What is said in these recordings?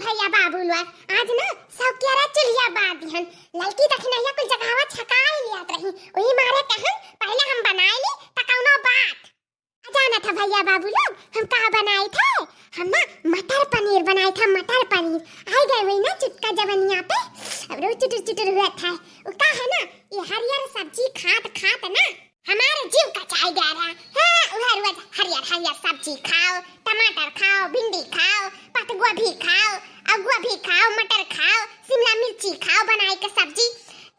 भैया बाबू लोग आज ना सौक्यारा चुलिया बात दिहन लड़की तखनैया कुल जगहवा छकाई लियात रही ओही मारे कहन पहले हम बनाई ली त कौनो बात जाना था भैया बाबू लोग हम का बनाए थे। हम ना मटर पनीर बनाए थे। मटर पनीर आई गए वही ना चुटका जवनिया पे अब रोज चुटुर चुटुर हुआ था। वो का है ना ये हरियर सब्जी खात खात ना हमारे जीव का चाय जा रहा है। हाँ रोज हरियर हरियर सब्जी खाओ, टमाटर खाओ, भिंडी खाओ, पत्ता गोभी खाओ, गोभी खाओ, मटर खाओ, शिमला मिर्ची खाओ बनाई के सब्जी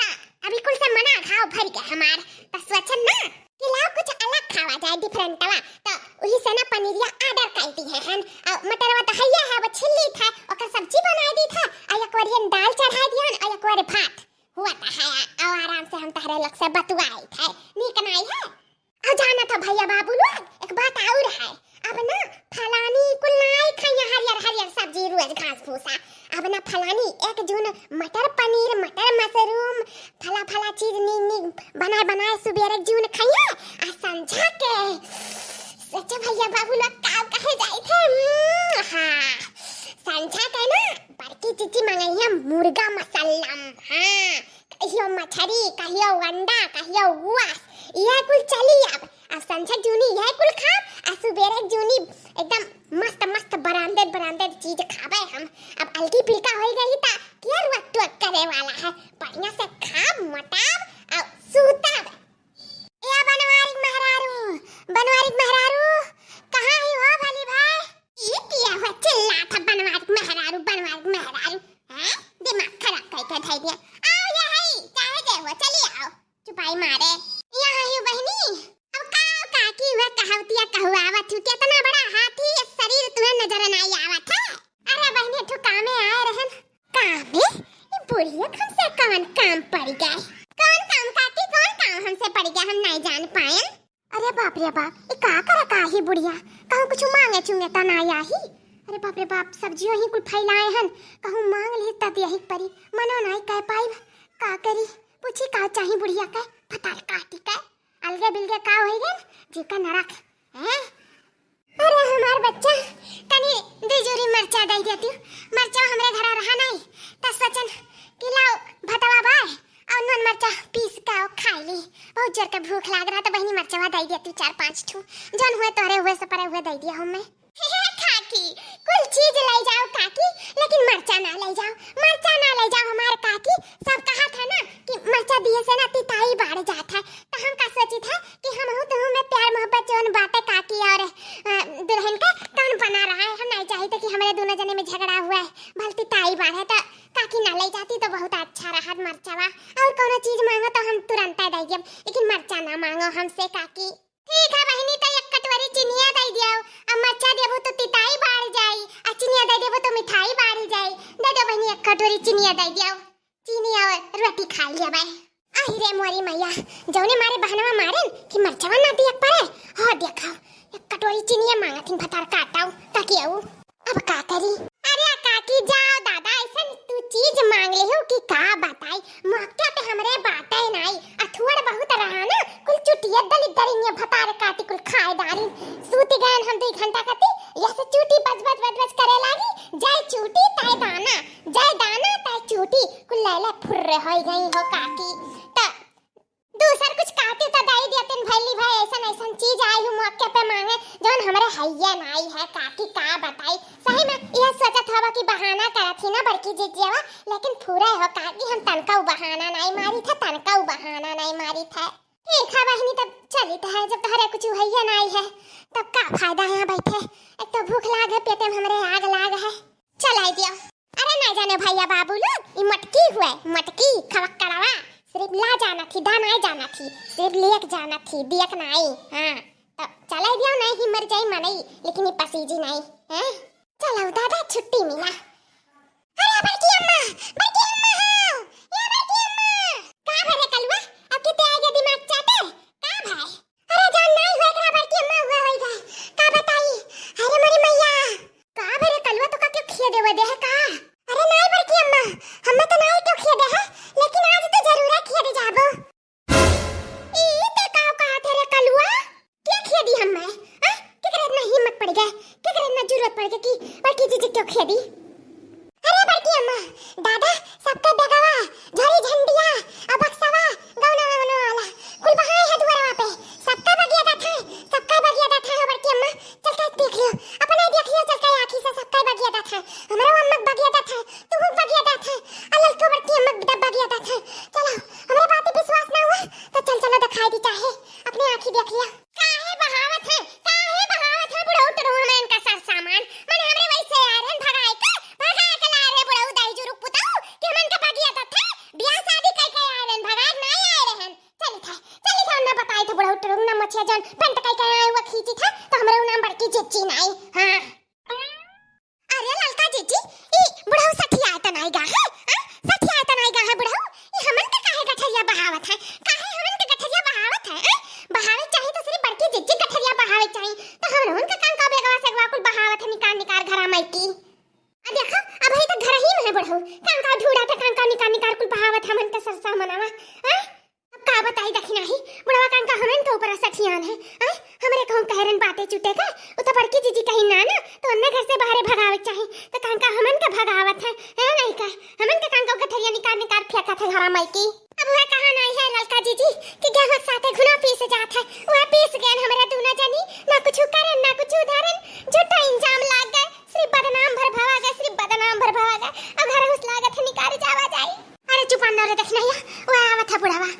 ता अभी कुल से मना खाओ भर के हमार ता सोचन ना कि लाओ कुछ अलग खावा जाए डिफरेंट वा तो वही से ना पनीरिया ऑर्डर कर दी है हन मटर वा तो हैया है वो छिल्ली था ओकर सब्जी बना दी था और एक बार दाल चढ़ा दिहन और एक बार भात हुआ था है और आराम से हम तहरे लग से बतुआई थे नीक नहीं है। और जाना था भैया बाबू लोग एक बात और है अब ना फलानी कुल नहीं खाइया हरियर हरियर सब्जी रोज घास भूसा अब ना फलानी एक जून मटर पनीर मटर मशरूम फला फला चीज नी नी बनाए बनाए सुबह एक जून खाइया आ संझा के सच्चा भैया बाबू लोग का कहे जाए थे। हाँ संझा के ना बड़की चीची मंगाइया मुर्गा मसल्लम। हाँ कहियो मछली कहियो अंडा कहियो गुआस यह कुल चली अब संझा जूनी यह कुल खा आ सुबेरे जूनी एकदम मस्त मस्त बरामदे बरामदे चीज खाबे हम अब अलगी पिलका हो गई ता क्या रुक टुक करे वाला है बढ़िया से खा मटाब और सूतब। ए बनवारी महरारू कहां ही हो भली भाई ये किया हुआ चिल्ला था बनवारी महरारू हैं दिमाग खराब करके धई दिया आओ ये है चाहे जे हो चली आओ चुपाई मारे यहाँ ही बहनी अब काकी हुआ कहावतिया कहुआवत हूँ कितना बड़ा हाथी शरीर तुम्हें नजर नहीं आवत है। अरे बहनी तू काम में आए रहन काम में ये बुढ़िया हमसे कौन काम पड़ गए कौन काम काकी कौन काम हमसे पड़ गया हम नहीं जान पाए। अरे बाप रे बाप ये का करा काही बुढ़िया कहूँ कुछ मांगे चुंगे ता ना आही। अरे बाप रे बाप सब्जियों ही कुल फैलाए हन कहूँ मांग ली तब यही परी मनो नहीं कह पाई का करी पूछी का चाही बुढ़िया का पता काटी का अलगे बिलगे का होई गन जीका नरक हैं। अरे हमार बच्चा तनी दिजूरी मरचा दई देती मरचा हमरे घर रहा नहीं त सोचन कि लाओ भतवा बाय और नून मरचा पीस का खाई ली बहुत जोर के भूख लाग रहा तो बहनी मरचवा दई देती 4-5 ठू जन हुए तोरे हुए से परे हुए दई दिया हूं मैं। काकी कुल चीज ले जाओ काकी लेकिन मरचा ना ले जाओ हमारे काकी सब कहा था ना कि मरचा दिए से ना तिताई बढ़ जाता है तो हम का सोची था कि हम हो तो में प्यार मोहब्बत जोन बातें काकी और दुल्हन का कौन बना रहा है हम नहीं चाहते कि हमारे दोनों जने में झगड़ा हुआ है भल तिताई बढ़े तो काकी ना ले जाती तो बहुत अच्छा रहा मरचावा और कोनो चीज मांगो तो हम तुरंत दे देब लेकिन मरचा ना मांगो हमसे काकी। ठीक है बहनी तो एक कटोरी चिनिया दे दियो अब मरचा देबो तो तिताई बढ़ जाई आ चिनिया दे देबो तो मिठाई बढ़ जाई दे दो बहनी एक कटोरी चिनिया दे दियो चीनी और रोटी खा लिया भाई। आई रे मोरी मैया जौने मारे बहनवा मारन कि मरचावा ना दिया पड़े हो देखो एक कटोरी चिनिया मांगथिन भतार काटाऊ ताकि आऊ अब का करी। अरे काकी जाओ दादा ऐसा तू चीज मांग ले हो कि का बताई मौके पे हमरे बाटे नहीं अथुअर बहुत रहा ना कुल चुटिया दली दरिया भतार काटी कुल खाए डारी सूती गन हम 2 घंटा कती ऐसे चूटी बज करे लागी जय चूटी ताय दाना ताय चूटी कुल लैला फुर्रे होई गई हो काकी त दूसर कुछ काटी तो दई देतन भैली भाई ऐसा चीज आई हूं मौके पे मांगे जौन हमरे हैया नाई है काकी का बताई सही में यह सोचत हवा कि बहाना करत ही ना बड़की जीजियावा लेकिन पूरा हो काकी हम तनका बहाना नहीं मारी था। ठीक है बहनी तब चली तो है जब तोहरे कुछ हैया नहीं है तब का फायदा है बैठे एक तो भूख लाग है पेटे में हमरे आग लाग है चलाई दियो। अरे नहीं जाने भैया बाबू लोग ये मटकी खवक्कड़वा सिर्फ ला जाना थी दा नहीं जाना थी सिर्फ लेक जाना थी दियक नहीं। हाँ तब चला दिया नहीं ही मर जाई मनई लेकिन ये पसीजी नहीं हैं चलो दादा छुट्टी मिला। अरे बड़की अम्मा हां ये बड़की अम्मा का भरे कलवा अब किते आ गया दिमाग चाटे का भाई अरे जान नहीं हुआ एकरा बड़की अम्मा हुआ होइगा का बताई। अरे मोरी मैया का भरे कलवा तो का क्यों खिए देवे दे है का। अरे नहीं बड़की अम्मा हमें तो नहीं क्यों खिए दे है लेकिन आज तो जरूर खिए दे जाबो ई ते का तेरे कलवा क्या खिए दी हमें हां केकरे इतना हिम्मत पड़ गया केकरे इतना जरूरत पड़ गई कि बड़की जी क्यों खिए दी। बड़की अम्मा दादा सबके बेगवा झरी झंडिया अब बक्सवा गौना वाला कुल बहाए है दुआरा पे सबका बगिया दा था बड़की अम्मा चल के देख लियो अपने देख लियो चल के आंखी से सबका बगिया दा था हमरा अम्मा बगिया दा था तू बगिया दा था अलल को बड़की अम्मा बगिया दा था चलो हमरा बात पे विश्वास ना हुआ तो चल चलो दिखाई दी चाहे अपने आंखी देख लिया काहे बहावत है बुढ़ऊ टरू में इनका सर सामान मन हमरे वैसे आरन भगाए के ला रे बुढ़ऊ दाई जुरु पुताऊ कि मन का बगिया दा था ब्याह शादी कई कई आरन भगाए नहीं आए रहन चली था ना बताई तो बुढ़ऊ टरू ना मछिया जान पेंट कई कई आए हुआ खींची था तो हमरे नाम बड़की चिच्ची नहीं हां अरे ललका चिच्ची ई बुढ़ऊ सठिया त नहीं गा है सठिया त नहीं गा है बुढ़ऊ ई हमन का काहे गठरिया बहावत है काहे हमन का गठरिया बहावत है बहावे चाहिए तो सिर्फ बड़की चिच्ची गठरिया बहावे चाहिए तो हम उनका कान का बेगवा से कुल बहावत है निकाल घरा में की आ देखो अब है तो घर ही में है बुढ़ऊ कान का ढूढ़ा था कान का निकाल कुल बहावत हमन का सरसा मनावा हैं अब का बताई दखिना ही बुढ़वा कान का हमन के ऊपर सठियान है हैं हमरे कहूं कहरन बातें चुटे का उ तो बड़की जीजी कहीं ना तो अन्य घर से बाहर भगावे चाहिए तो कान का हमन का भगावत है नहीं का हमन के कान का गठरिया निकाल फेंका था घरा में की अब वह कहां नहीं है ललका जीजी कि गेहूं साथे घुना पीस जात है वह पीस गए हमरा दूना जानी ना कुछ करन ना कुछ उधारन झूठा इंजाम लाग गए सिर्फ बदनाम भर भवा गए अब घर उस लागत है निकाल जावा जाई अरे चुप न रे देख नहीं वह आवत है बुढ़ावा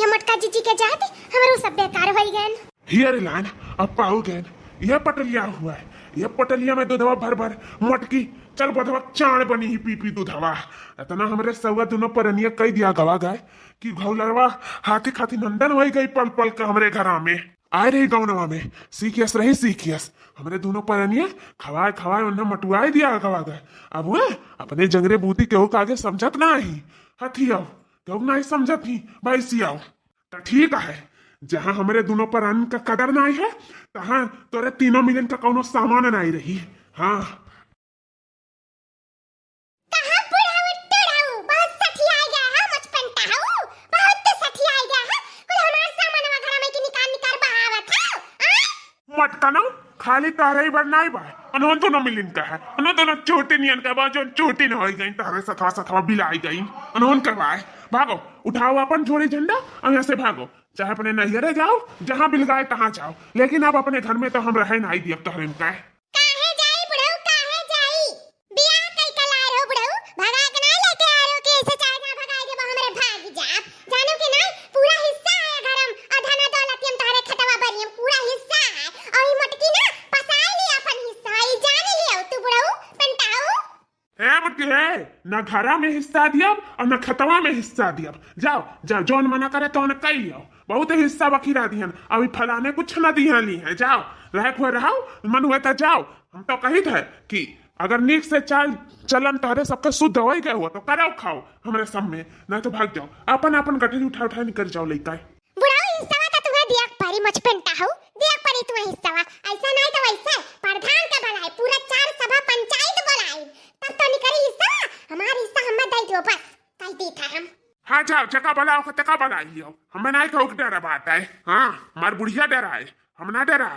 ये मटका जीजी के जात हमरो सब बेकार होई गए हियर लान अब पाऊ गए ये पटलिया हुआ है ये पटलिया में दूधवा भर मटकी चल बधवा चाण बनी ही पी दूधवा इतना हमरे सवा दोनों परनिया कई दिया गवा गए कि घौलरवा हाथी खाती नंदन हो गई पल के हमरे घरा में आए रही गौनवा में सीखियस हमरे दोनों परनिया खवाए उन्हें मटुआई दिया गवा गए अब वह अपने जंगरे बूती केहू के आगे समझत ना ही हथी आओ केहू ना ही समझत ही भाई सी आओ तो ठीक है जहाँ हमरे दोनों परन का कदर ना है तहाँ तोरे 3 मिलियन का कोनो सामान नहीं रही हाँ मटका खाली तारे ही बढ़ना ही बाय अनोन दोनों मिलियन का है अनोन दोनों छोटे नियन का बाजो छोटी न होई गई तारे सथवा बिलाई गई अनोन करवाए भागो उठाओ अपन झोड़ी झंडा और यहाँ से भागो चाहे अपने नैहरे जाओ जहाँ बिल गाए तहाँ जाओ लेकिन आप अपने घर में तो हम रहे नहीं दिए तो हरिम का न घरा में हिस्सा दिया और न खतवा में हिस्सा दिया जाओ जौन मना करे तो कई लियो बहुत हिस्सा बखीरा दिहन अभी फलाने कुछ न दिहन ली है जाओ रहो मन हुए तो जाओ हम तो कही थे कि अगर नीक से चलन तहरे सबके शुद्ध हो गए हो तो कराओ खाओ हमारे सब में नहीं तो भाग जाओ अपन गठरी उठा निकल जाओ लेकर ऐसा नहीं तो वैसे प्रधान का बनाए पूरा 4 सभा पंचायत बनाए तब तो निकली हिस्सा हमारा हिस्सा हम दे दो बस कह दी था हम हाँ जाओ चका बनाओ चका बना लियो हमें नहीं कहू डरा बात है हाँ हमार बुढ़िया डराए हम ना डरा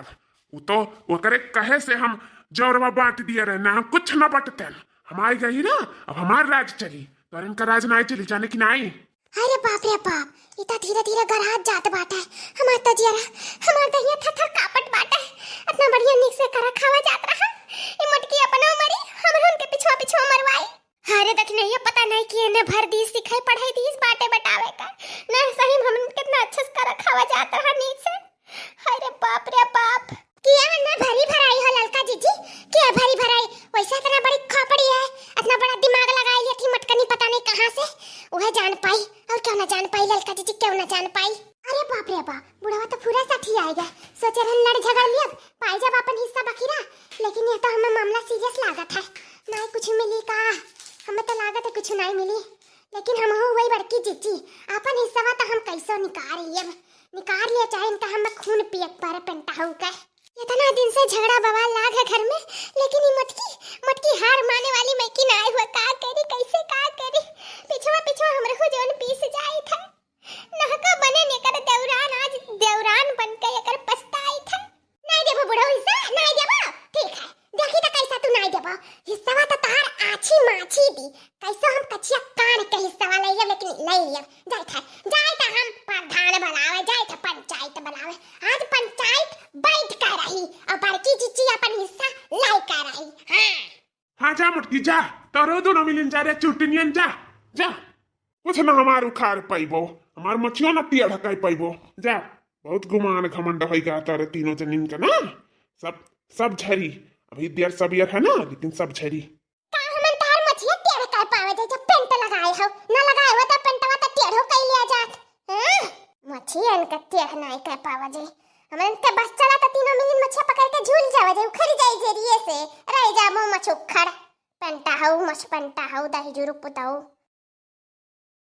वो तो वो करे कहे से हम जोरवा बांट दिए रहे ना हम कुछ न बटते हम आई गई ना अब हमार राज चली तो इनका राज नहीं चली जाने की नहीं अरे बाप रे बाप इतना धीरे धीरे गराज जात बाटा है हमार दहिया थर कापट बाटा है इतना बढ़िया निक से करा खावा जात रहा ई मटकी अपना मरी हमरन के पिछवा मरवाई अरे देख नहीं पता नहीं कि ने भर दी सिखाई पढ़ाई दी इस बाटे बतावे का ना सही हमन कितना अच्छा से करा खावा जात रहा निक से अरे बाप रे बाप किया ना भरी भराई हो ललका जीजी क्या भरी भराई वैसे इतना बड़ी खोपड़ी है इतना बड़ा दिमाग लगाई है थी मटकनी पता नहीं कहां से वह जान पाई और क्यों ना जान पाई ललका जीजी क्यों ना जान पाई अरे बाप रे बाप बुढ़वा तो पूरा साथी आएगा सोचे रहन लड़ झगड़ लिया पाई जब अपन हिस्सा बखीरा लेकिन ये तो हमें मामला सीरियस लागत है नहीं कुछ मिली का हमें तो लागत है कुछ नहीं मिली लेकिन हम हो वही बड़की जीजी अपन हिस्सा तो हम कैसे निकाल लिया चाहे इनका हम खून पियत पर पेंटा होगा इतना दिन से झगड़ा बवाल लाग है घर में लेकिन ये मटकी हार माने वाली मैं की ना हुआ का करी कैसे का करी पिछवा हमरे को जोन पीस जाई था नहका बने ने कर देवरान आज देवरान बन के एकर पछताई था नहीं देबो बुढ़ो हिस्सा नहीं देबो ठीक है देखी तो कैसा तू नहीं देबो हिस्सा तो तार आछी माछी दी कैसे हम कचिया कान के हिस्सा वाला ये लेकिन ले लिया जाय था हम प्रधान बनावे जाय था पंचायत बनावे आज पंचायत बैठ कर रही और बड़की चीची अपन हिस्सा लाई कर रही हां हाँ जा मटकी जा तोरो दोनों मिलिन जा रे चुटनियन जा जा कुछ ना हमार उखाड़ पाइबो हमार मछियो ना टिया ढकाई पाइबो जा बहुत गुमान घमंड होइगा तारे तीनों जनिन का ना सब झरी अभी देर सब यार है ना लेकिन सब झरी का हमन तार मछिया टेढ़ कर पावे जे जब पेंट लगाए हो ना लगाए हो त पेंटवा त टेढ़ो कई लिया जात हां मछियन का टेढ़ नहीं कर पावे जे हमन के बस चला त तीनों मिलिन मछिया पकड़ के झूल जावे जे उखड़ जाई जरिए से रह जा मो मछ उखड़ पेंटा हऊ मछ पेंटा हऊ दही जुरु पुताऊ